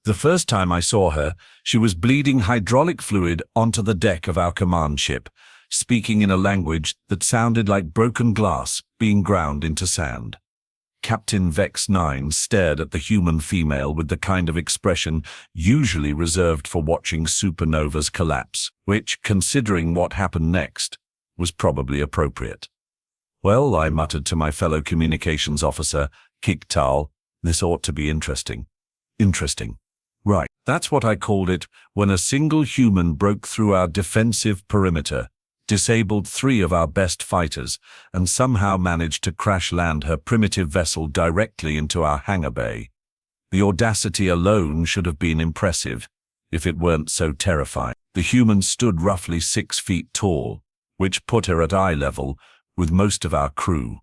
The first time I saw her, she was bleeding hydraulic fluid onto the deck of our command ship, speaking in a language that sounded like broken glass being ground into sand. Captain Vex 9 stared at the human female with the kind of expression usually reserved for watching supernovas collapse, which, considering what happened next, was probably appropriate. "Well," I muttered to my fellow communications officer, Kiktal, "this ought to be interesting." Interesting. Right, that's what I called it when a single human broke through our defensive perimeter, disabled 3 of our best fighters, and somehow managed to crash-land her primitive vessel directly into our hangar bay. The audacity alone should have been impressive, if it weren't so terrifying. The human stood roughly 6 feet tall, which put her at eye level with most of our crew.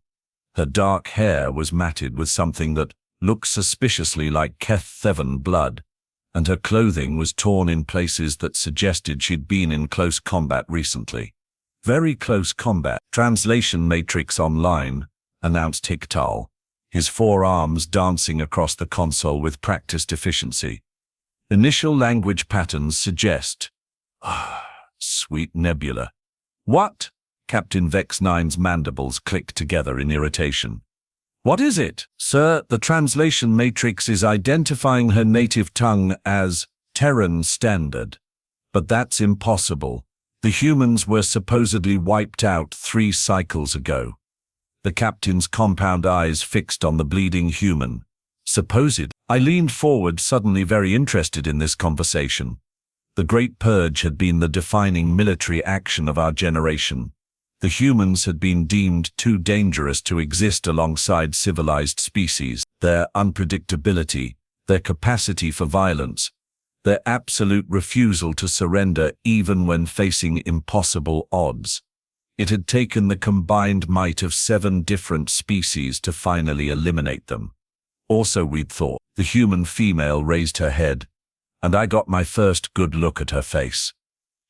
Her dark hair was matted with something that looked suspiciously like Keth-Thevan blood, and her clothing was torn in places that suggested she'd been in close combat recently. "Very close combat. Translation matrix online," announced Hiktal, his forearms dancing across the console with practiced efficiency. "Initial language patterns suggest..." Sweet nebula. "What?" Captain Vex 9's mandibles clicked together in irritation. "What is it?" "Sir, the translation matrix is identifying her native tongue as Terran Standard. But that's impossible. The humans were supposedly wiped out 3 cycles ago." The captain's compound eyes fixed on the bleeding human. "Supposed?" I leaned forward, suddenly very interested in this conversation. The Great Purge had been the defining military action of our generation. The humans had been deemed too dangerous to exist alongside civilized species. Their unpredictability, their capacity for violence, their absolute refusal to surrender even when facing impossible odds. It had taken the combined might of 7 different species to finally eliminate them. Also, we'd thought. The human female raised her head, and I got my first good look at her face.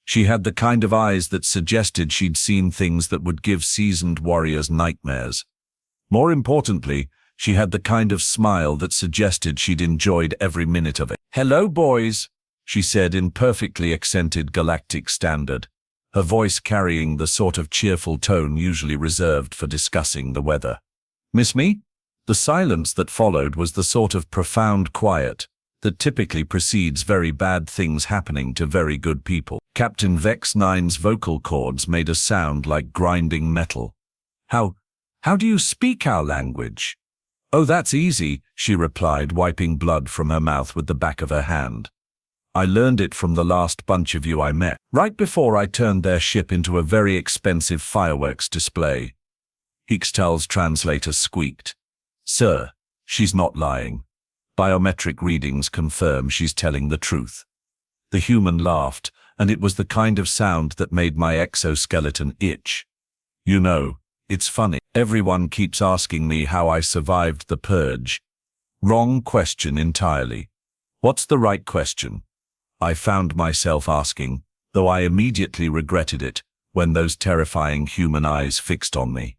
She had the kind of eyes that suggested she'd seen things that would give seasoned warriors nightmares. More importantly, she had the kind of smile that suggested she'd enjoyed every minute of it. "Hello, boys," she said in perfectly accented Galactic standard, her voice carrying the sort of cheerful tone usually reserved for discussing the weather. "Miss me?" The silence that followed was the sort of profound quiet that typically precedes very bad things happening to very good people. Captain Vex 9's vocal cords made a sound like grinding metal. How do you speak our language?" "Oh, that's easy," she replied, wiping blood from her mouth with the back of her hand. "I learned it from the last bunch of you I met, right before I turned their ship into a very expensive fireworks display." Hiktal's translator squeaked. "Sir, she's not lying. Biometric readings confirm she's telling the truth." The human laughed, and it was the kind of sound that made my exoskeleton itch. "You know, it's funny. Everyone keeps asking me how I survived the Purge. Wrong question entirely. What's the right question?" I found myself asking, though I immediately regretted it, when those terrifying human eyes fixed on me.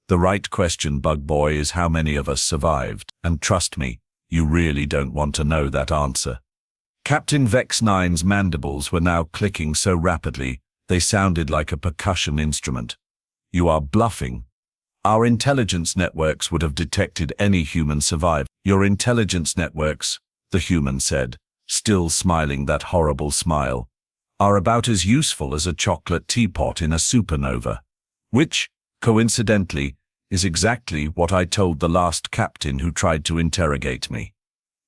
The right question, bug boy, is how many of us survived, and trust me, you really don't want to know that answer. Captain Vex 9's mandibles were now clicking so rapidly, they sounded like a percussion instrument. "You are bluffing. Our intelligence networks would have detected any human survivor." "Your intelligence networks," the human said, still smiling that horrible smile, "are about as useful as a chocolate teapot in a supernova." Which, coincidentally, is exactly what I told the last captain who tried to interrogate me.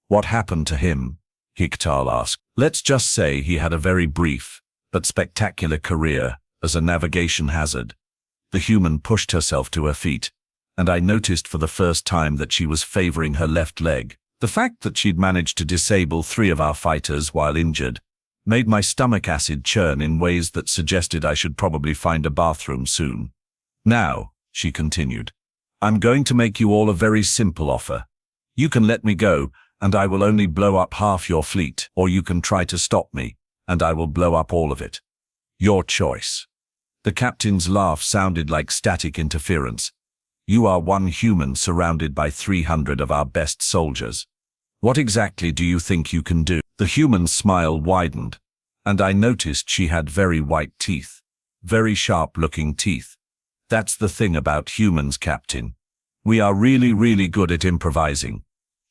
"What happened to him?" Hiktal asked. "Let's just say he had a very brief, but spectacular career as a navigation hazard." The human pushed herself to her feet, and I noticed for the first time that she was favoring her left leg. The fact that she'd managed to disable 3 of our fighters while injured made my stomach acid churn in ways that suggested I should probably find a bathroom soon. "Now," she continued, "I'm going to make you all a very simple offer. You can let me go, and I will only blow up half your fleet, or you can try to stop me, and I will blow up all of it. Your choice." The captain's laugh sounded like static interference. "You are one human surrounded by 300 of our best soldiers. What exactly do you think you can do?" The human's smile widened, and I noticed she had very white teeth. Very sharp-looking teeth. That's the thing about humans, Captain. We are really, really good at improvising.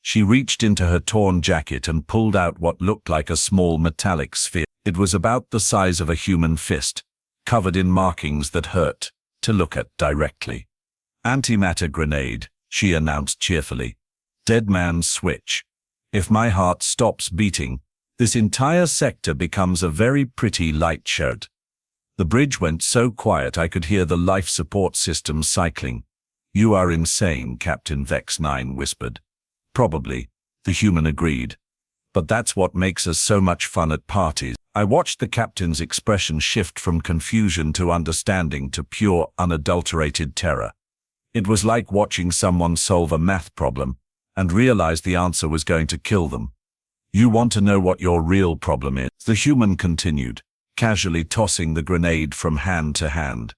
She reached into her torn jacket and pulled out what looked like a small metallic sphere. It was about the size of a human fist, covered in markings that hurt to look at directly. Antimatter grenade, she announced cheerfully. Dead man's switch. If my heart stops beating, this entire sector becomes a very pretty light shard. The bridge went so quiet I could hear the life support system cycling. You are insane, Captain Vex-9 whispered. Probably, the human agreed. But that's what makes us so much fun at parties. I watched the captain's expression shift from confusion to understanding to pure, unadulterated terror. It was like watching someone solve a math problem and realize the answer was going to kill them. You want to know what your real problem is? The human continued, casually tossing the grenade from hand to hand.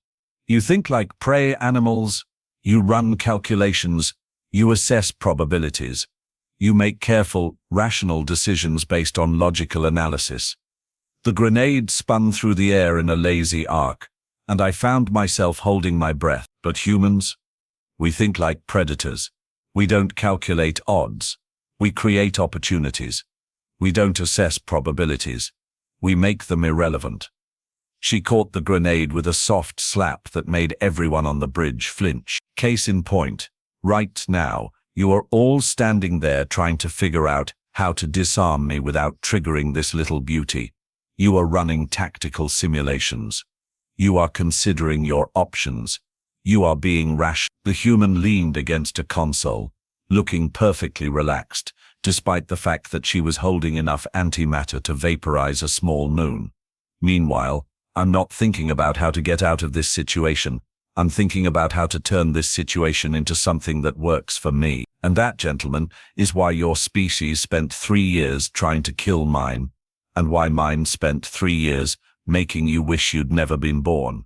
You think like prey animals. You run calculations. You assess probabilities. You make careful, rational decisions based on logical analysis. The grenade spun through the air in a lazy arc, and I found myself holding my breath. But humans? We think like predators. We don't calculate odds. We create opportunities. We don't assess probabilities. We make them irrelevant. She caught the grenade with a soft slap that made everyone on the bridge flinch. Case in point, right now, you are all standing there trying to figure out how to disarm me without triggering this little beauty. You are running tactical simulations. You are considering your options. You are being rash. The human leaned against a console, looking perfectly relaxed, despite the fact that she was holding enough antimatter to vaporize a small moon. Meanwhile, I'm not thinking about how to get out of this situation. I'm thinking about how to turn this situation into something that works for me. And that, gentlemen, is why your species spent 3 years trying to kill mine, and why mine spent 3 years making you wish you'd never been born.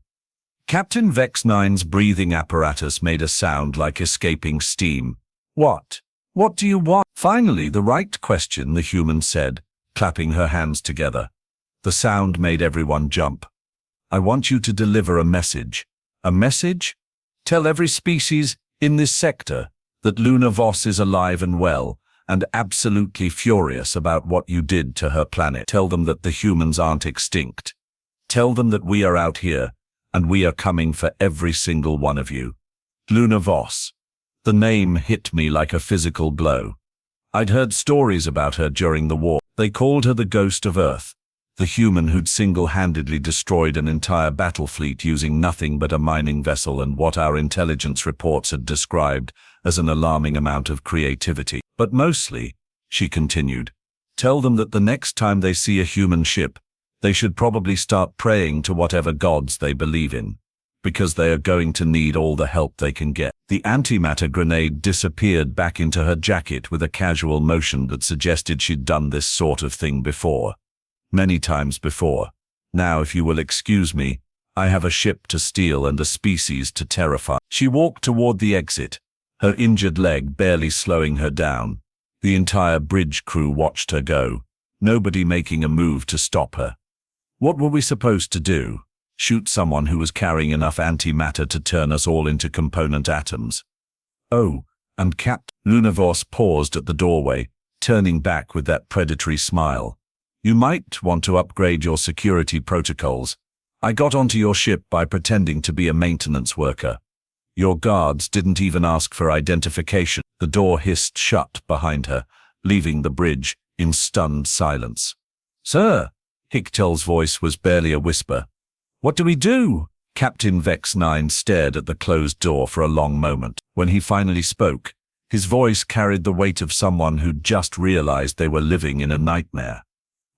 Captain Vex-9's breathing apparatus made a sound like escaping steam. What? What do you want? Finally, the right question, the human said, clapping her hands together. The sound made everyone jump. I want you to deliver a message. A message? Tell every species in this sector that Luna Voss is alive and well, and absolutely furious about what you did to her planet. Tell them that the humans aren't extinct. Tell them that we are out here, and we are coming for every single one of you. Luna Voss. The name hit me like a physical blow. I'd heard stories about her during the war. They called her the Ghost of Earth, the human who'd single-handedly destroyed an entire battle fleet using nothing but a mining vessel and what our intelligence reports had described as an alarming amount of creativity. But mostly, she continued, tell them that the next time they see a human ship, they should probably start praying to whatever gods they believe in, because they are going to need all the help they can get. The antimatter grenade disappeared back into her jacket with a casual motion that suggested she'd done this sort of thing before. Many times before. Now, if you will excuse me, I have a ship to steal and a species to terrify. She walked toward the exit, her injured leg barely slowing her down. The entire bridge crew watched her go, nobody making a move to stop her. What were we supposed to do? Shoot someone who was carrying enough antimatter to turn us all into component atoms? Oh, and Luna Voss paused at the doorway, turning back with that predatory smile. You might want to upgrade your security protocols. I got onto your ship by pretending to be a maintenance worker. Your guards didn't even ask for identification. The door hissed shut behind her, leaving the bridge in stunned silence. Sir, Hicktel's voice was barely a whisper. What do we do? Captain Vex-9 stared at the closed door for a long moment. When he finally spoke, his voice carried the weight of someone who'd just realized they were living in a nightmare.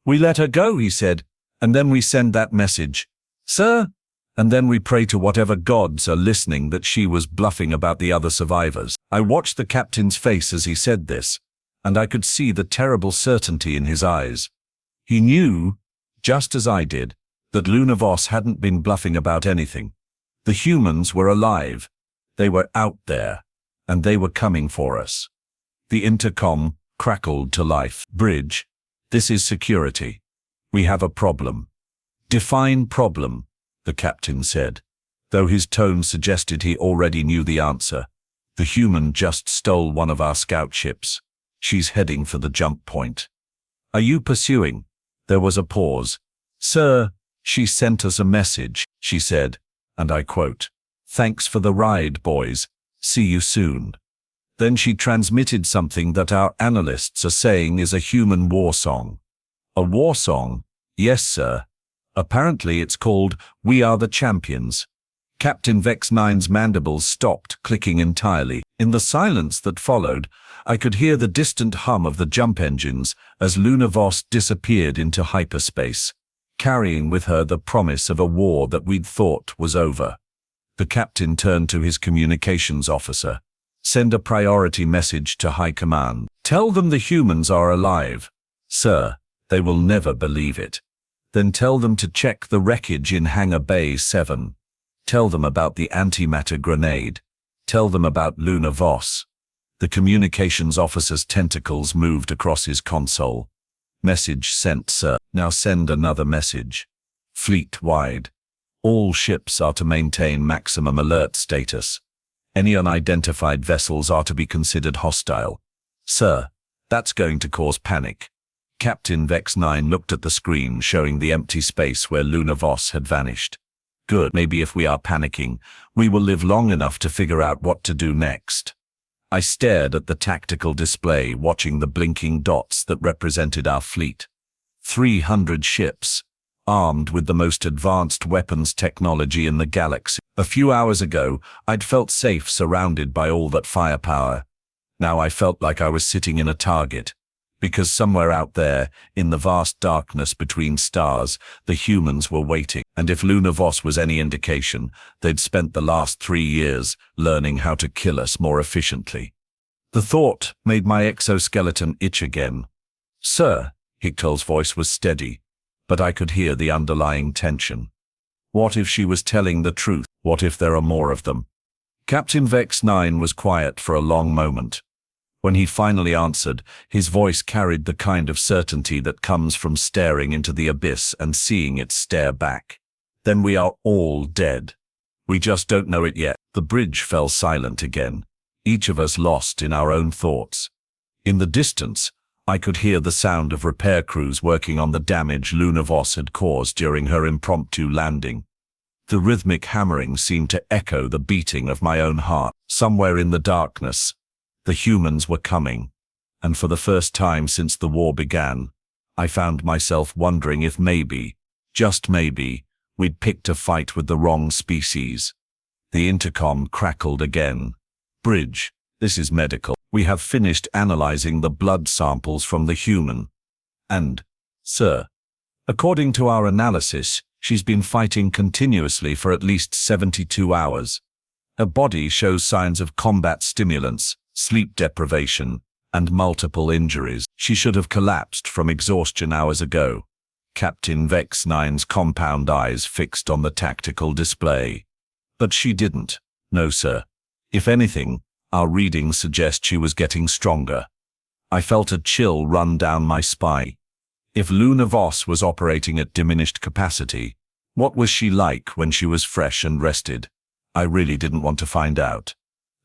We let her go, he said, and then we send that message. Sir? And then we pray to whatever gods are listening that she was bluffing about the other survivors. I watched the captain's face as he said this, and I could see the terrible certainty in his eyes. He knew, just as I did, that Luna Voss hadn't been bluffing about anything. The humans were alive. They were out there, and they were coming for us. The intercom crackled to life. Bridge. This is security. We have a problem. Define problem, the captain said, though his tone suggested he already knew the answer. The human just stole one of our scout ships. She's heading for the jump point. Are you pursuing? There was a pause. Sir, she sent us a message, she said, and I quote, "Thanks for the ride, boys. See you soon." Then she transmitted something that our analysts are saying is a human war song. A war song? Yes, sir. Apparently it's called "We Are the Champions." Captain Vex-9's mandibles stopped clicking entirely. In the silence that followed, I could hear the distant hum of the jump engines as Luna Voss disappeared into hyperspace, carrying with her the promise of a war that we'd thought was over. The captain turned to his communications officer. "Send a priority message to High Command. Tell them the humans are alive." "Sir, they will never believe it." "Then tell them to check the wreckage in Hangar Bay 7. Tell them about the antimatter grenade. Tell them about Luna Voss." The communications officer's tentacles moved across his console. "Message sent, sir. Now send another message. Fleet-wide. All ships are to maintain maximum alert status. Any unidentified vessels are to be considered hostile." "Sir, that's going to cause panic." Captain Vex-9 looked at the screen showing the empty space where Luna Voss had vanished. "Good. Maybe if we are panicking, we will live long enough to figure out what to do next." I stared at the tactical display, watching the blinking dots that represented our fleet. 300 ships, armed with the most advanced weapons technology in the galaxy. A few hours ago, I'd felt safe surrounded by all that firepower. Now I felt like I was sitting in a target, because somewhere out there, in the vast darkness between stars, the humans were waiting. And if Luna Voss was any indication, they'd spent the last 3 years learning how to kill us more efficiently. The thought made my exoskeleton itch again. "Sir," Hictol's voice was steady, but I could hear the underlying tension. What if she was telling the truth? What if there are more of them? Captain Vex-9 was quiet for a long moment. When he finally answered, his voice carried the kind of certainty that comes from staring into the abyss and seeing it stare back. "Then we are all dead. We just don't know it yet." The bridge fell silent again, each of us lost in our own thoughts. In the distance, I could hear the sound of repair crews working on the damage Luna Voss had caused during her impromptu landing. The rhythmic hammering seemed to echo the beating of my own heart. Somewhere in the darkness, the humans were coming, and for the first time since the war began, I found myself wondering if maybe, just maybe, we'd picked a fight with the wrong species. The intercom crackled again. "Bridge, this is medical. We have finished analyzing the blood samples from the human. And, sir, according to our analysis, she's been fighting continuously for at least 72 hours. Her body shows signs of combat stimulants, sleep deprivation, and multiple injuries. She should have collapsed from exhaustion hours ago." Captain Vex-9's compound eyes fixed on the tactical display. "But she didn't. No, sir. If anything, our readings suggest she was getting stronger." I felt a chill run down my spine. If Luna Voss was operating at diminished capacity, what was she like when she was fresh and rested? I really didn't want to find out.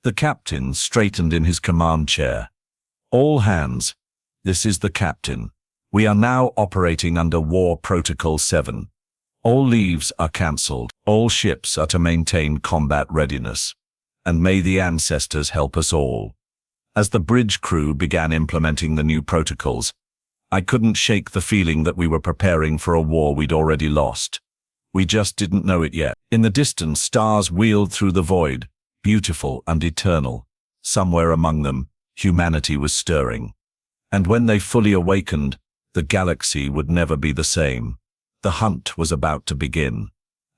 The captain straightened in his command chair. "All hands. This is the captain. We are now operating under War Protocol 7. All leaves are cancelled. All ships are to maintain combat readiness. And may the ancestors help us all." As the bridge crew began implementing the new protocols, I couldn't shake the feeling that we were preparing for a war we'd already lost. We just didn't know it yet. In the distance, stars wheeled through the void, beautiful and eternal. Somewhere among them, humanity was stirring. And when they fully awakened, the galaxy would never be the same. The hunt was about to begin.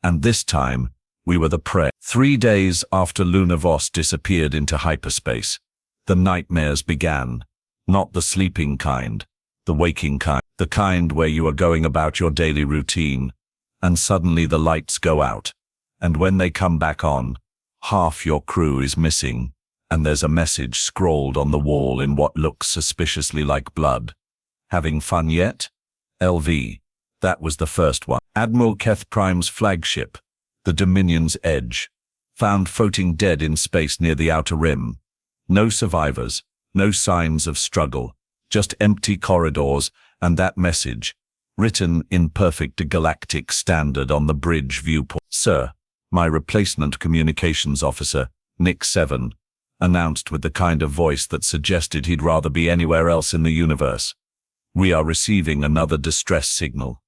And this time, we were the prey. 3 days after Luna Voss disappeared into hyperspace, the nightmares began. Not the sleeping kind, the waking kind. The kind where you are going about your daily routine, and suddenly the lights go out. And when they come back on, half your crew is missing, and there's a message scrawled on the wall in what looks suspiciously like blood. Having fun yet? LV. That was the first one. Admiral Keth Prime's flagship, the Dominion's Edge, found floating dead in space near the outer rim. No survivors, no signs of struggle, just empty corridors and that message, written in perfect Galactic standard on the bridge viewport. Sir, my replacement communications officer, Nick 7, announced with the kind of voice that suggested he'd rather be anywhere else in the universe. We are receiving another distress signal.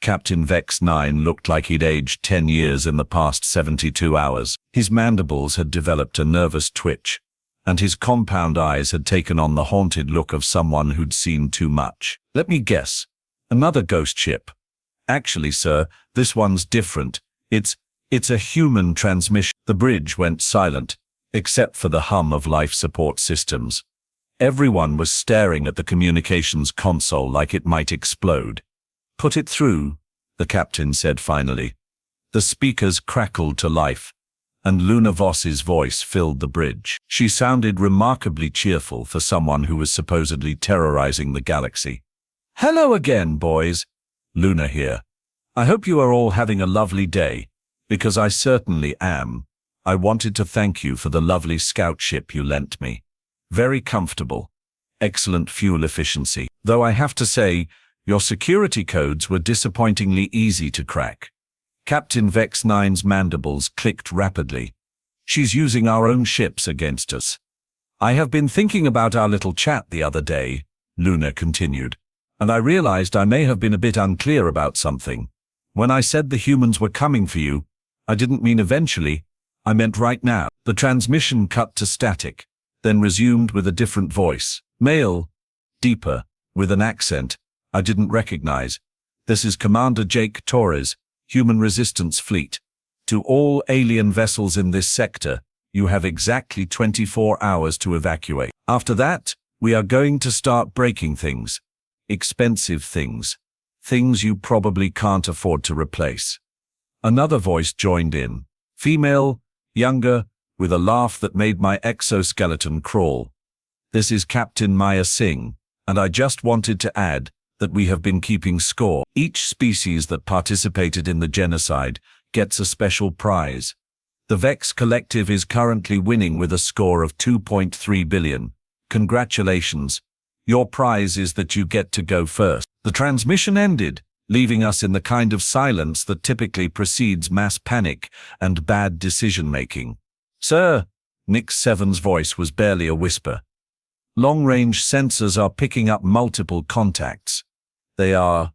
Captain Vex 9 looked like he'd aged 10 years in the past 72 hours. His mandibles had developed a nervous twitch, and his compound eyes had taken on the haunted look of someone who'd seen too much. Let me guess. Another ghost ship. Actually, sir, this one's different. It's a human transmission. The bridge went silent, except for the hum of life support systems. Everyone was staring at the communications console like it might explode. Put it through, the captain said finally. The speakers crackled to life, and Luna Voss's voice filled the bridge. She sounded remarkably cheerful for someone who was supposedly terrorizing the galaxy. Hello again, boys. Luna here. I hope you are all having a lovely day, because I certainly am. I wanted to thank you for the lovely scout ship you lent me. Very comfortable. Excellent fuel efficiency. Though I have to say, your security codes were disappointingly easy to crack. Captain Vex 9's mandibles clicked rapidly. She's using our own ships against us. I have been thinking about our little chat the other day, Luna continued, and I realized I may have been a bit unclear about something. When I said the humans were coming for you, I didn't mean eventually, I meant right now. The transmission cut to static, then resumed with a different voice. Male, deeper, with an accent I didn't recognize. This is Commander Jake Torres, Human Resistance Fleet. To all alien vessels in this sector, you have exactly 24 hours to evacuate. After that, we are going to start breaking things. Expensive things. Things you probably can't afford to replace. Another voice joined in. Female, younger, with a laugh that made my exoskeleton crawl. This is Captain Maya Singh, and I just wanted to add that we have been keeping score. Each species that participated in the genocide gets a special prize. The Vex Collective is currently winning with a score of 2.3 billion. Congratulations. Your prize is that you get to go first. The transmission ended, leaving us in the kind of silence that typically precedes mass panic and bad decision-making. Sir, Nick 7's voice was barely a whisper. Long-range sensors are picking up multiple contacts. They are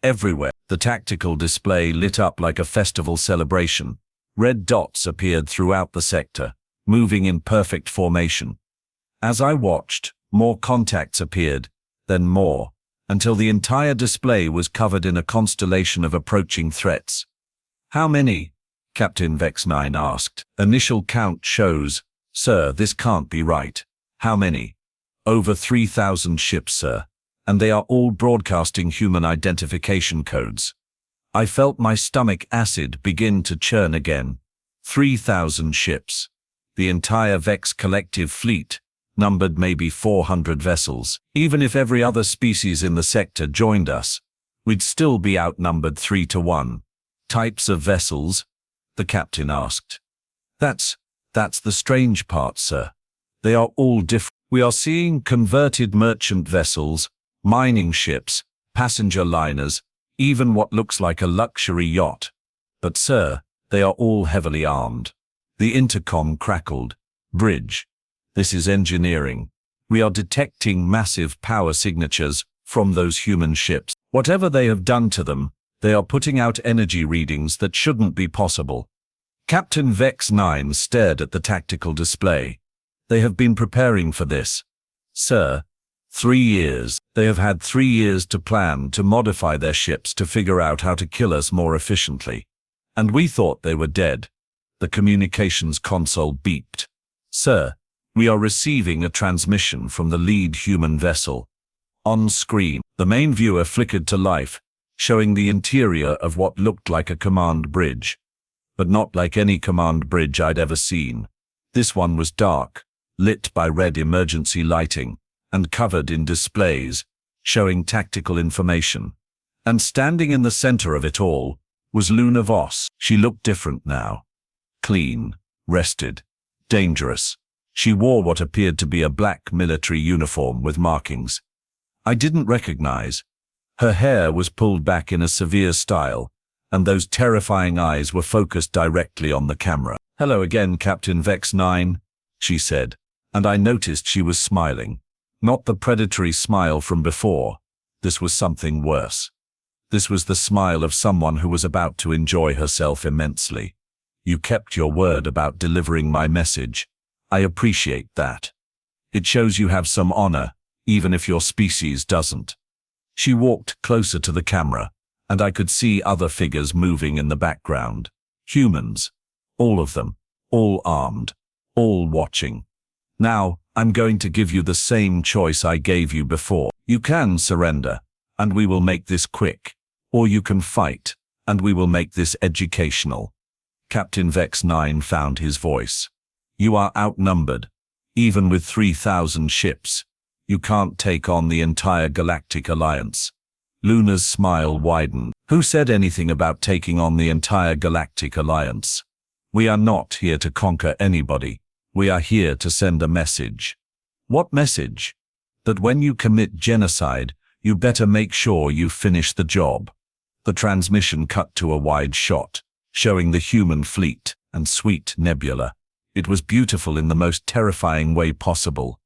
everywhere. The tactical display lit up like a festival celebration. Red dots appeared throughout the sector, moving in perfect formation. As I watched, more contacts appeared, then more, until the entire display was covered in a constellation of approaching threats. How many? Captain Vex 9 asked. Initial count shows. Sir, this can't be right. How many? Over 3,000 ships, sir. And they are all broadcasting human identification codes. I felt my stomach acid begin to churn again. 3,000 ships. The entire Vex Collective fleet numbered maybe 400 vessels. Even if every other species in the sector joined us, we'd still be outnumbered 3-1. Types of vessels? The captain asked. That's the strange part, sir. They are all different. We are seeing converted merchant vessels, mining ships, passenger liners, even what looks like a luxury yacht. But sir, they are all heavily armed. The intercom crackled. Bridge. This is engineering. We are detecting massive power signatures from those human ships. Whatever they have done to them, they are putting out energy readings that shouldn't be possible. Captain Vex 9 stared at the tactical display. They have been preparing for this. Sir, 3 years. They have had 3 years to plan to modify their ships to figure out how to kill us more efficiently. And we thought they were dead. The communications console beeped. Sir, we are receiving a transmission from the lead human vessel. On screen, the main viewer flickered to life, showing the interior of what looked like a command bridge. But not like any command bridge I'd ever seen. This one was dark, lit by red emergency lighting, and covered in displays, showing tactical information. And standing in the center of it all was Luna Voss. She looked different now. Clean, rested, dangerous. She wore what appeared to be a black military uniform with markings I didn't recognize. Her hair was pulled back in a severe style, and those terrifying eyes were focused directly on the camera. "Hello again, Captain Vex 9, she said, and I noticed she was smiling. Not the predatory smile from before. This was something worse. This was the smile of someone who was about to enjoy herself immensely. You kept your word about delivering my message. I appreciate that. It shows you have some honor, even if your species doesn't." She walked closer to the camera, and I could see other figures moving in the background. Humans. All of them. All armed. All watching. "Now, I'm going to give you the same choice I gave you before. You can surrender, and we will make this quick. Or you can fight, and we will make this educational." Captain Vex 9 found his voice. "You are outnumbered. Even with 3,000 ships, you can't take on the entire Galactic Alliance." Luna's smile widened. "Who said anything about taking on the entire Galactic Alliance? We are not here to conquer anybody. We are here to send a message." "What message?" "That when you commit genocide, you better make sure you finish the job." The transmission cut to a wide shot, showing the human fleet and sweet nebula. It was beautiful in the most terrifying way possible.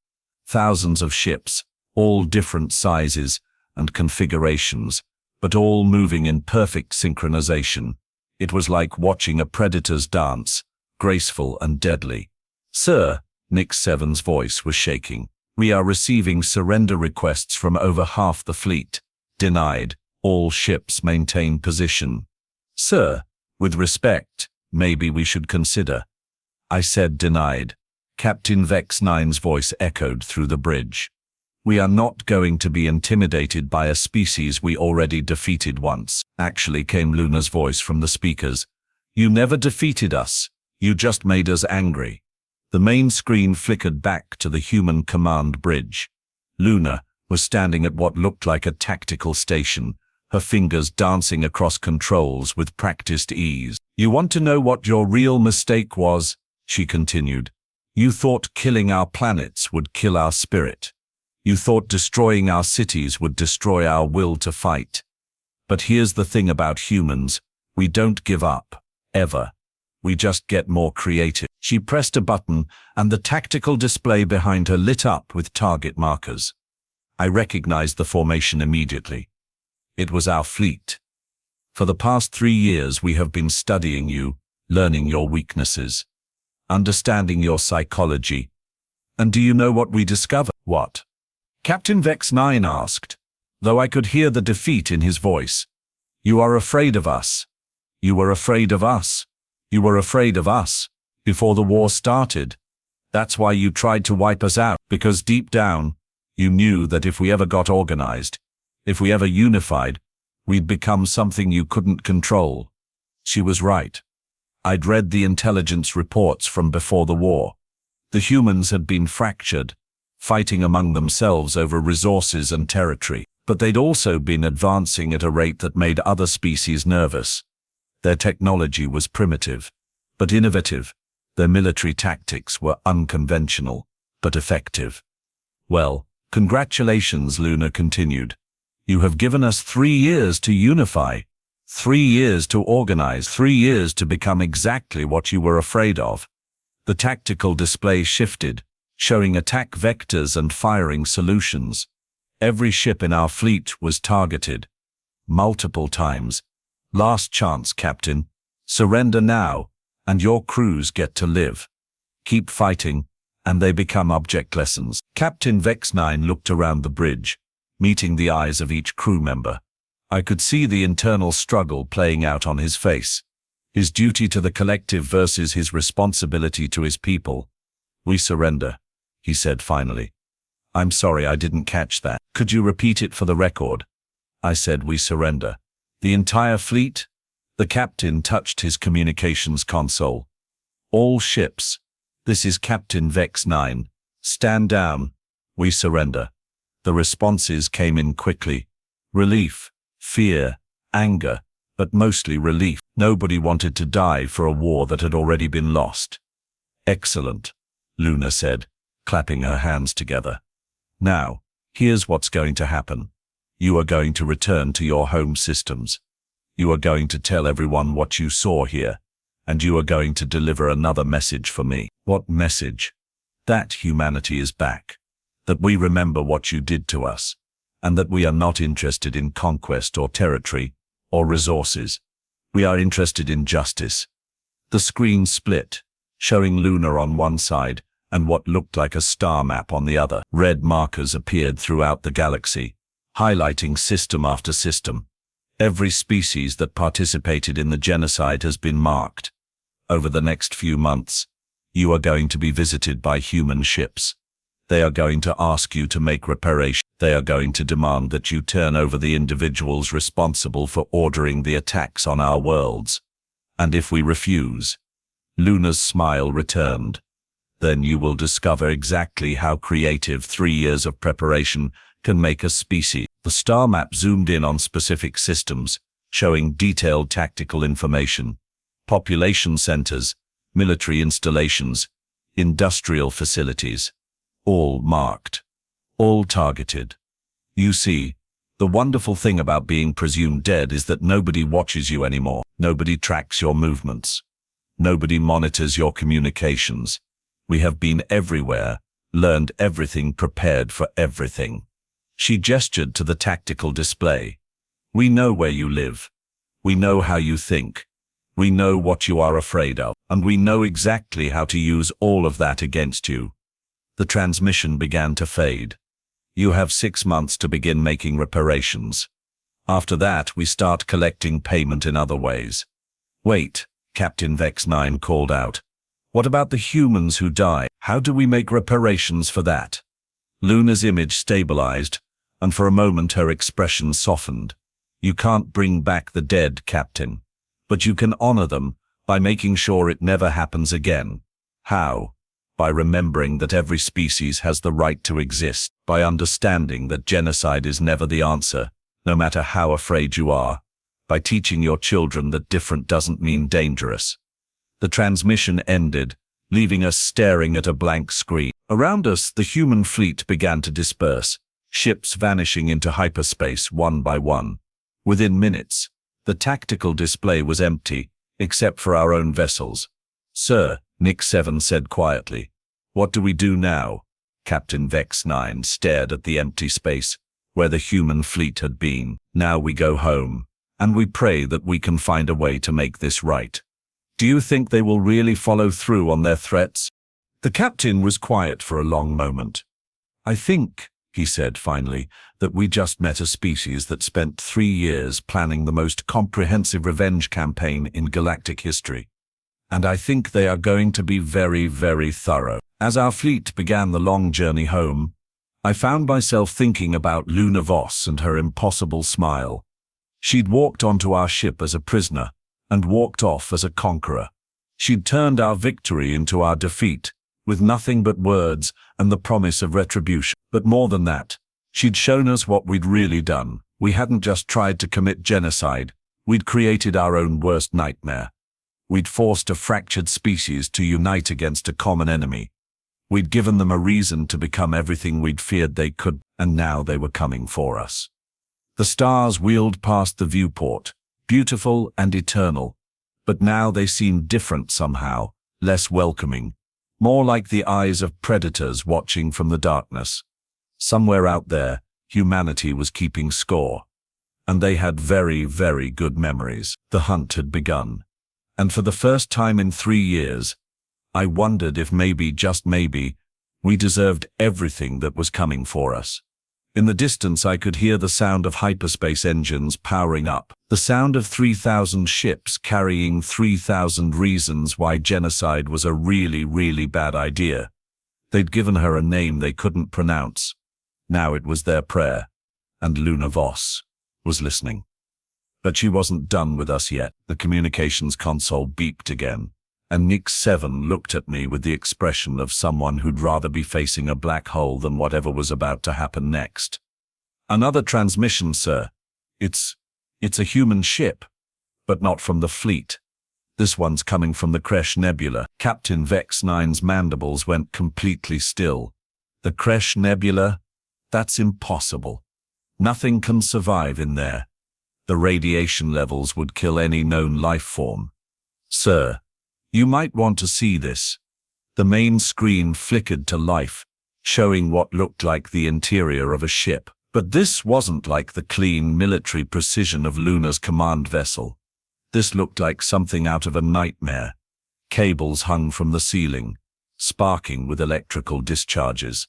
Thousands of ships, all different sizes and configurations, but all moving in perfect synchronization. It was like watching a predator's dance, graceful and deadly. "Sir," Nick 7's voice was shaking. "We are receiving surrender requests from over half the fleet. Denied. All ships maintain position." "Sir, with respect, maybe we should consider." I said denied. Captain Vex 9's voice echoed through the bridge. "We are not going to be intimidated by a species we already defeated once." Actually, came Luna's voice from the speakers. "You never defeated us. You just made us angry." The main screen flickered back to the human command bridge. Luna was standing at what looked like a tactical station, her fingers dancing across controls with practiced ease. "You want to know what your real mistake was?" she continued. "You thought killing our planets would kill our spirit. You thought destroying our cities would destroy our will to fight. But here's the thing about humans. We don't give up. Ever. We just get more creative." She pressed a button, and the tactical display behind her lit up with target markers. I recognized the formation immediately. It was our fleet. "For the past 3 years we have been studying you, learning your weaknesses, understanding your psychology. And do you know what we discovered?" "What?" Captain Vex 9 asked, though I could hear the defeat in his voice. "You are afraid of us. You were afraid of us. You were afraid of us before the war started. That's why you tried to wipe us out, because deep down, you knew that if we ever got organized, if we ever unified, we'd become something you couldn't control." She was right. I'd read the intelligence reports from before the war. The humans had been fractured, fighting among themselves over resources and territory, but they'd also been advancing at a rate that made other species nervous. Their technology was primitive, but innovative. Their military tactics were unconventional, but effective. "Well, congratulations," Luna continued. "You have given us 3 years to unify, 3 years to organize, 3 years to become exactly what you were afraid of." The tactical display shifted, showing attack vectors and firing solutions. Every ship in our fleet was targeted. Multiple times. "Last chance, Captain. Surrender now, and your crews get to live. Keep fighting, and they become object lessons." Captain Vex 9 looked around the bridge, meeting the eyes of each crew member. I could see the internal struggle playing out on his face. His duty to the collective versus his responsibility to his people. "We surrender," he said finally. "I'm sorry I didn't catch that. Could you repeat it for the record?" I said, "We surrender." "The entire fleet?" The captain touched his communications console. "All ships. This is Captain Vex 9. Stand down. We surrender." The responses came in quickly. Relief, fear, anger, but mostly relief. Nobody wanted to die for a war that had already been lost. Excellent, Luna said, clapping her hands together. Now, here's what's going to happen. You are going to return to your home systems. You are going to tell everyone what you saw here, and you are going to deliver another message for me. What message? That humanity is back. That we remember what you did to us, and that we are not interested in conquest or territory or resources. We are interested in justice. The screen split, showing Luna on one side and what looked like a star map on the other. Red markers appeared throughout the galaxy, highlighting system after system. Every species that participated in the genocide has been marked. Over the next few months, you are going to be visited by human ships. They are going to ask you to make reparation. They are going to demand that you turn over the individuals responsible for ordering the attacks on our worlds. And if we refuse, Luna's smile returned, then you will discover exactly how creative 3 years of preparation can make a species. The star map zoomed in on specific systems, showing detailed tactical information, population centers, military installations, industrial facilities. All marked, all targeted. You see, the wonderful thing about being presumed dead is that nobody watches you anymore. Nobody tracks your movements. Nobody monitors your communications. We have been everywhere, learned everything, prepared for everything. She gestured to the tactical display. We know where you live. We know how you think. We know what you are afraid of, and we know exactly how to use all of that against you. The transmission began to fade. You have 6 months to begin making reparations. After that, we start collecting payment in other ways. Wait, Captain Vex 9 called out. What about the humans who die? How do we make reparations for that? Luna's image stabilized, and for a moment her expression softened. You can't bring back the dead, Captain, but you can honor them by making sure it never happens again. How? By remembering that every species has the right to exist, by understanding that genocide is never the answer, no matter how afraid you are, by teaching your children that different doesn't mean dangerous. The transmission ended, leaving us staring at a blank screen. Around us, the human fleet began to disperse, ships vanishing into hyperspace one by one. Within minutes, the tactical display was empty, except for our own vessels. Sir, Nick 7 said quietly. What do we do now? Captain Vex 9 stared at the empty space where the human fleet had been. Now we go home, and we pray that we can find a way to make this right. Do you think they will really follow through on their threats? The captain was quiet for a long moment. I think, he said finally, that we just met a species that spent 3 years planning the most comprehensive revenge campaign in galactic history. And I think they are going to be very, very thorough. As our fleet began the long journey home, I found myself thinking about Luna Voss and her impossible smile. She'd walked onto our ship as a prisoner and walked off as a conqueror. She'd turned our victory into our defeat, with nothing but words and the promise of retribution. But more than that, she'd shown us what we'd really done. We hadn't just tried to commit genocide, we'd created our own worst nightmare. We'd forced a fractured species to unite against a common enemy. We'd given them a reason to become everything we'd feared they could, and now they were coming for us. The stars wheeled past the viewport, beautiful and eternal, but now they seemed different somehow, less welcoming, more like the eyes of predators watching from the darkness. Somewhere out there, humanity was keeping score, and they had very, very good memories. The hunt had begun, and for the first time in 3 years, I wondered if maybe, just maybe, we deserved everything that was coming for us. In the distance, I could hear the sound of hyperspace engines powering up, the sound of 3,000 ships carrying 3,000 reasons why genocide was a really, really bad idea. They'd given her a name they couldn't pronounce. Now it was their prayer, and Luna Voss was listening. But she wasn't done with us yet. The communications console beeped again, and Nick 7 looked at me with the expression of someone who'd rather be facing a black hole than whatever was about to happen next. Another transmission, sir. It's a human ship, but not from the fleet. This one's coming from the Kresh Nebula. Captain Vex 9's mandibles went completely still. The Kresh Nebula? That's impossible. Nothing can survive in there. The radiation levels would kill any known life form. Sir, you might want to see this. The main screen flickered to life, showing what looked like the interior of a ship. But this wasn't like the clean military precision of Luna's command vessel. This looked like something out of a nightmare. Cables hung from the ceiling, sparking with electrical discharges.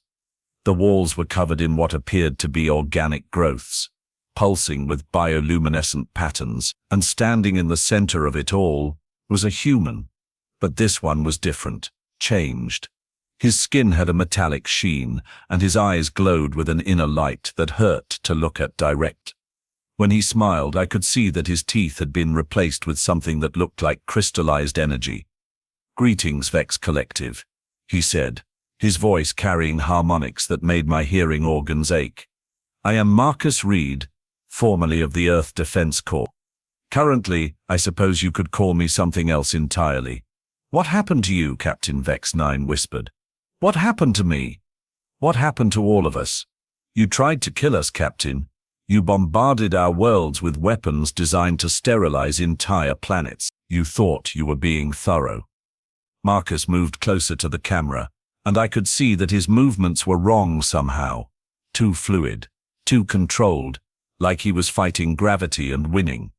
The walls were covered in what appeared to be organic growths, pulsing with bioluminescent patterns, and standing in the center of it all was a human. But this one was different, changed. His skin had a metallic sheen, and his eyes glowed with an inner light that hurt to look at direct. When he smiled, I could see that his teeth had been replaced with something that looked like crystallized energy. "Greetings, Vex Collective," he said, his voice carrying harmonics that made my hearing organs ache. "I am Marcus Reed, formerly of the Earth Defense Corps. Currently, I suppose you could call me something else entirely." "What happened to you?" Captain Vex 9 whispered. "What happened to me? What happened to all of us? You tried to kill us, Captain. You bombarded our worlds with weapons designed to sterilize entire planets. You thought you were being thorough." Marcus moved closer to the camera, and I could see that his movements were wrong somehow. Too fluid, too controlled, like he was fighting gravity and winning.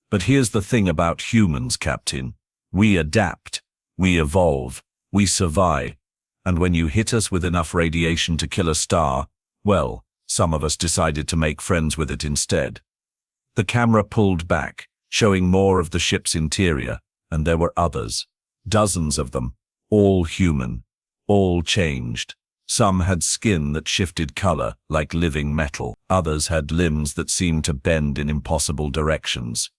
"But here's the thing about humans, Captain. We adapt, we evolve, we survive. And when you hit us with enough radiation to kill a star, well, some of us decided to make friends with it instead." The camera pulled back, showing more of the ship's interior, and there were others. Dozens of them, all human, all changed. Some had skin that shifted color, like living metal. Others had limbs that seemed to bend in impossible directions.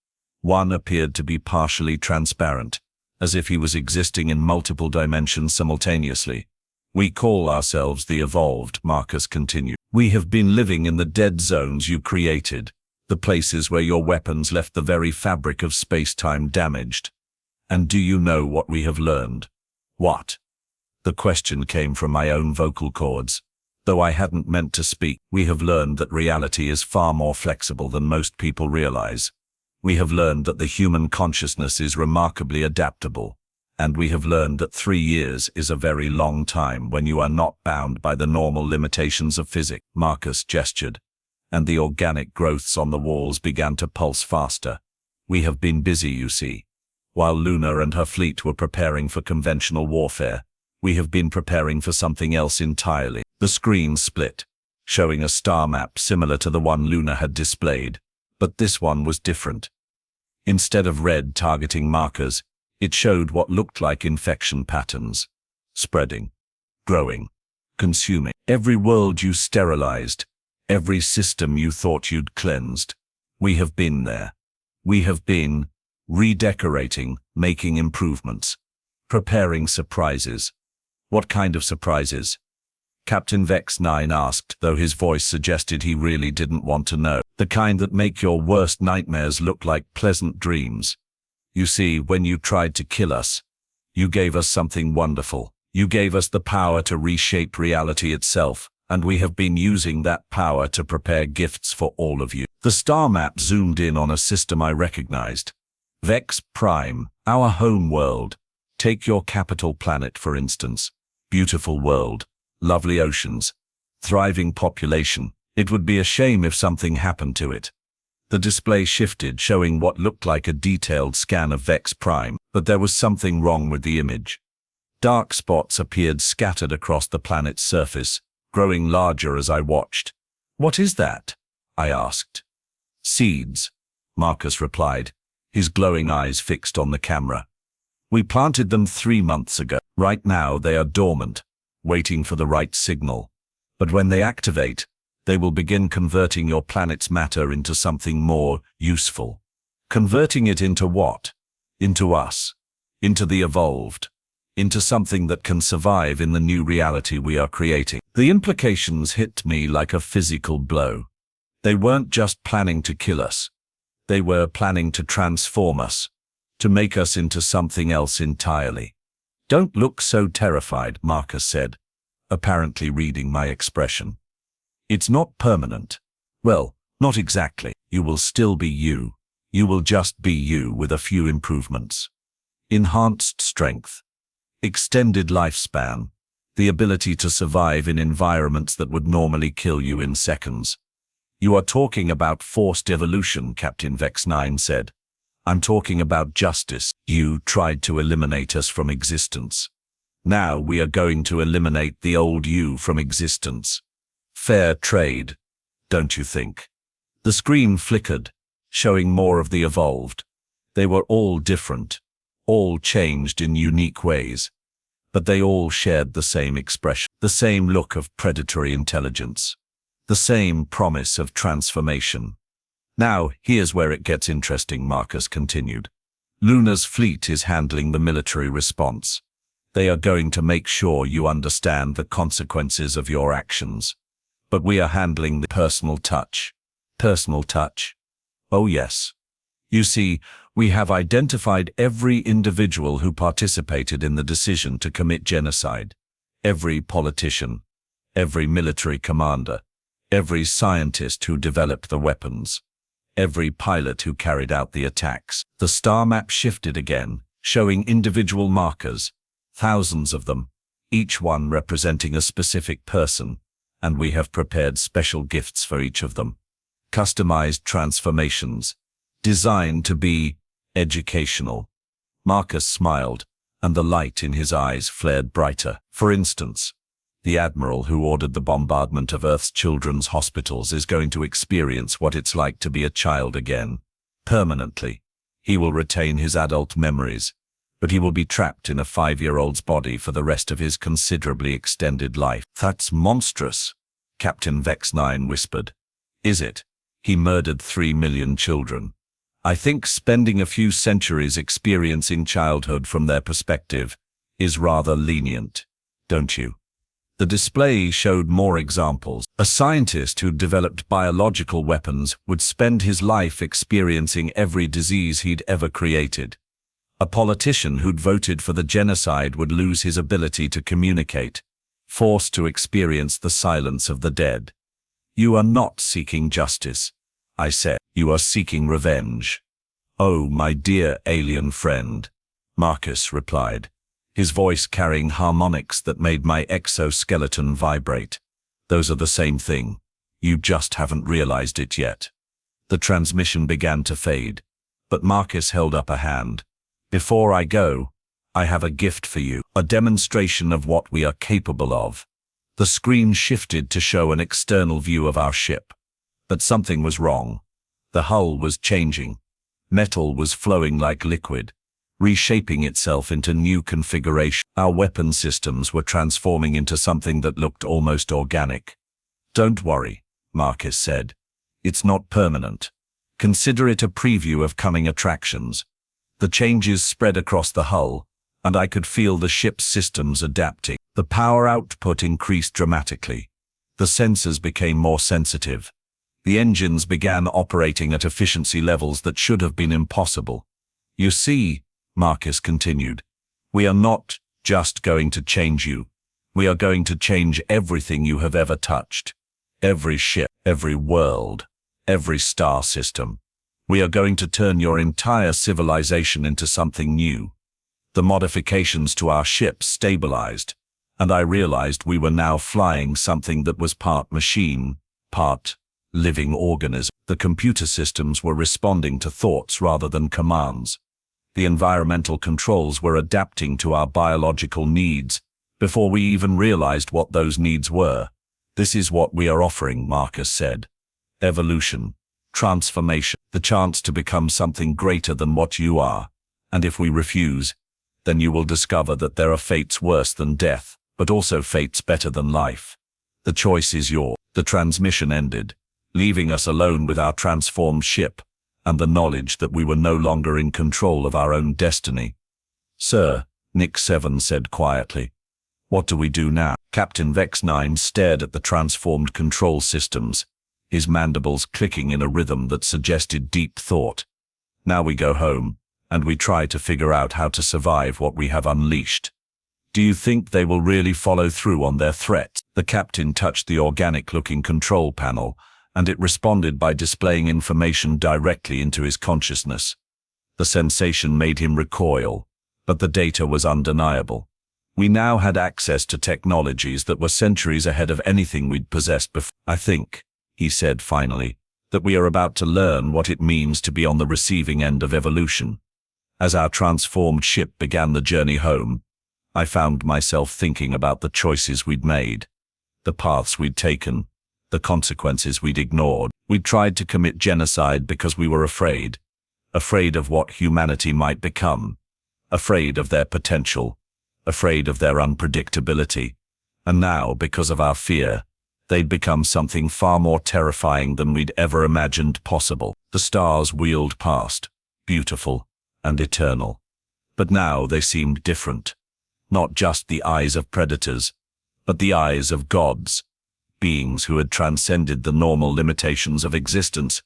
One appeared to be partially transparent, as if he was existing in multiple dimensions simultaneously. "We call ourselves the Evolved," Marcus continued. "We have been living in the dead zones you created, the places where your weapons left the very fabric of space-time damaged. And do you know what we have learned?" "What?" The question came from my own vocal cords. Though I hadn't meant to speak, "We have learned that reality is far more flexible than most people realize. We have learned that the human consciousness is remarkably adaptable. And we have learned that 3 years is a very long time when you are not bound by the normal limitations of physics." Marcus gestured, and the organic growths on the walls began to pulse faster. "We have been busy, you see. While Luna and her fleet were preparing for conventional warfare, we have been preparing for something else entirely." The screen split, showing a star map similar to the one Luna had displayed, but this one was different. Instead of red targeting markers, it showed what looked like infection patterns, spreading, growing, consuming. Every world you sterilized, every system you thought you'd cleansed. We have been there. We have been redecorating, making improvements, preparing surprises. "What kind of surprises?" Captain Vex 9 asked, though his voice suggested he really didn't want to know. "The kind that make your worst nightmares look like pleasant dreams. You see, when you tried to kill us, you gave us something wonderful. You gave us the power to reshape reality itself, and we have been using that power to prepare gifts for all of you." The star map zoomed in on a system I recognized. Vex Prime, our home world. Take your capital planet, for instance. Beautiful world, lovely oceans, thriving population. It would be a shame if something happened to it. The display shifted, showing what looked like a detailed scan of Vex Prime, but there was something wrong with the image. Dark spots appeared scattered across the planet's surface, growing larger as I watched. "What is that?" I asked. "Seeds," Marcus replied, his glowing eyes fixed on the camera. "We planted them 3 months ago. Right now they are dormant, waiting for the right signal. But when they activate, they will begin converting your planet's matter into something more useful." "Converting it into what?" "Into us. into the evolved, into something that can survive in the new reality we are creating. The implications hit me like a physical blow. They weren't just planning to kill us. They were planning to transform us, to make us into something else entirely. "Don't look so terrified," Marcus said, apparently reading my expression. "It's not permanent." "Well, not exactly. You will still be you. You will just be you with a few improvements. Enhanced strength, extended lifespan, the ability to survive in environments that would normally kill you in seconds." "You are talking about forced evolution," Captain Vex-9 said. "I'm talking about justice. You tried to eliminate us from existence. Now we are going to eliminate the old you from existence. Fair trade, don't you think?" The screen flickered, showing more of the evolved. They were all different, all changed in unique ways, but they all shared the same expression, the same look of predatory intelligence, the same promise of transformation. "Now, here's where it gets interesting," Marcus continued. "Luna's fleet is handling the military response. They are going to make sure you understand the consequences of your actions. But we are handling the personal touch." "Personal touch?" "Oh yes. You see, we have identified every individual who participated in the decision to commit genocide. Every politician, every military commander, every scientist who developed the weapons, every pilot who carried out the attacks." The star map shifted again, showing individual markers, thousands of them, each one representing a specific person, and we have prepared special gifts for each of them. Customized transformations, designed to be educational. Marcus smiled, and the light in his eyes flared brighter. "For instance, the admiral who ordered the bombardment of Earth's children's hospitals is going to experience what it's like to be a child again, permanently. He will retain his adult memories, but he will be trapped in a 5-year-old's body for the rest of his considerably extended life." "That's monstrous," Captain Vex-9 whispered. "Is it? He murdered 3 million children. I think spending a few centuries experiencing childhood from their perspective is rather lenient, don't you?" The display showed more examples. A scientist who developed biological weapons would spend his life experiencing every disease he'd ever created. A politician who'd voted for the genocide would lose his ability to communicate, forced to experience the silence of the dead. "You are not seeking justice," I said. "You are seeking revenge." "Oh, my dear alien friend," Marcus replied, his voice carrying harmonics that made my exoskeleton vibrate. "Those are the same thing. You just haven't realized it yet." The transmission began to fade, but Marcus held up a hand. "Before I go, I have a gift for you, a demonstration of what we are capable of." The screen shifted to show an external view of our ship. But something was wrong. The hull was changing. Metal was flowing like liquid, reshaping itself into new configuration. Our weapon systems were transforming into something that looked almost organic. "Don't worry," Marcus said. "It's not permanent. Consider it a preview of coming attractions." The changes spread across the hull, and I could feel the ship's systems adapting. The power output increased dramatically. The sensors became more sensitive. The engines began operating at efficiency levels that should have been impossible. "You see," Marcus continued, "we are not just going to change you. We are going to change everything you have ever touched. Every ship, every world, every star system. We are going to turn your entire civilization into something new." The modifications to our ship stabilized, and I realized we were now flying something that was part machine, part living organism. The computer systems were responding to thoughts rather than commands. The environmental controls were adapting to our biological needs before we even realized what those needs were. "This is what we are offering," Marcus said. "Evolution, transformation, the chance to become something greater than what you are. And if we refuse, then you will discover that there are fates worse than death, but also fates better than life. The choice is yours." The transmission ended, leaving us alone with our transformed ship and the knowledge that we were no longer in control of our own destiny. "Sir," Nick 7 said quietly. "What do we do now?" Captain Vex 9 stared at the transformed control systems, his mandibles clicking in a rhythm that suggested deep thought. "Now we go home, and we try to figure out how to survive what we have unleashed. Do you think they will really follow through on their threats?" The captain touched the organic-looking control panel, and it responded by displaying information directly into his consciousness. The sensation made him recoil, but the data was undeniable. We now had access to technologies that were centuries ahead of anything we'd possessed before. "I think," he said finally, "that we are about to learn what it means to be on the receiving end of evolution." As our transformed ship began the journey home, I found myself thinking about the choices we'd made, the paths we'd taken, the consequences we'd ignored. We'd tried to commit genocide because we were afraid of what humanity might become, afraid of their potential, afraid of their unpredictability. And now, because of our fear, they'd become something far more terrifying than we'd ever imagined possible. The stars wheeled past, beautiful and eternal. But now they seemed different. Not just the eyes of predators, but the eyes of gods, beings who had transcended the normal limitations of existence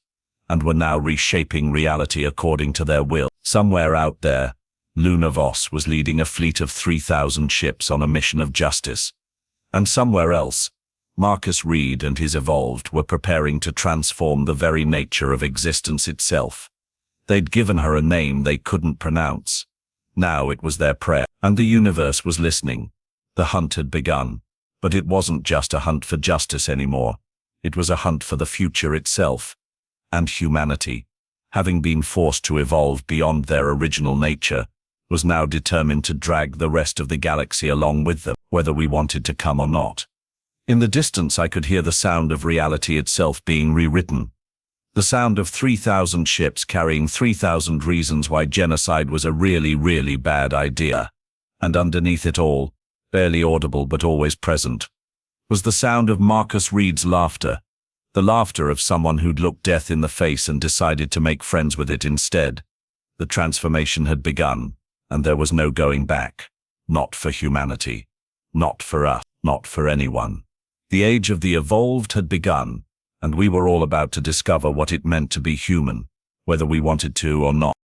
and were now reshaping reality according to their will. Somewhere out there, Luna Voss was leading a fleet of 3,000 ships on a mission of justice. And somewhere else, Marcus Reed and his Evolved were preparing to transform the very nature of existence itself. They'd given her a name they couldn't pronounce. Now it was their prayer, and the universe was listening. The hunt had begun, but it wasn't just a hunt for justice anymore. It was a hunt for the future itself. And humanity, having been forced to evolve beyond their original nature, was now determined to drag the rest of the galaxy along with them, whether we wanted to come or not. In the distance I could hear the sound of reality itself being rewritten. The sound of 3,000 ships carrying 3,000 reasons why genocide was a really, really bad idea. And underneath it all, barely audible but always present, was the sound of Marcus Reed's laughter. The laughter of someone who'd looked death in the face and decided to make friends with it instead. The transformation had begun, and there was no going back. Not for humanity. Not for us. Not for anyone. The age of the Evolved had begun, and we were all about to discover what it meant to be human, whether we wanted to or not.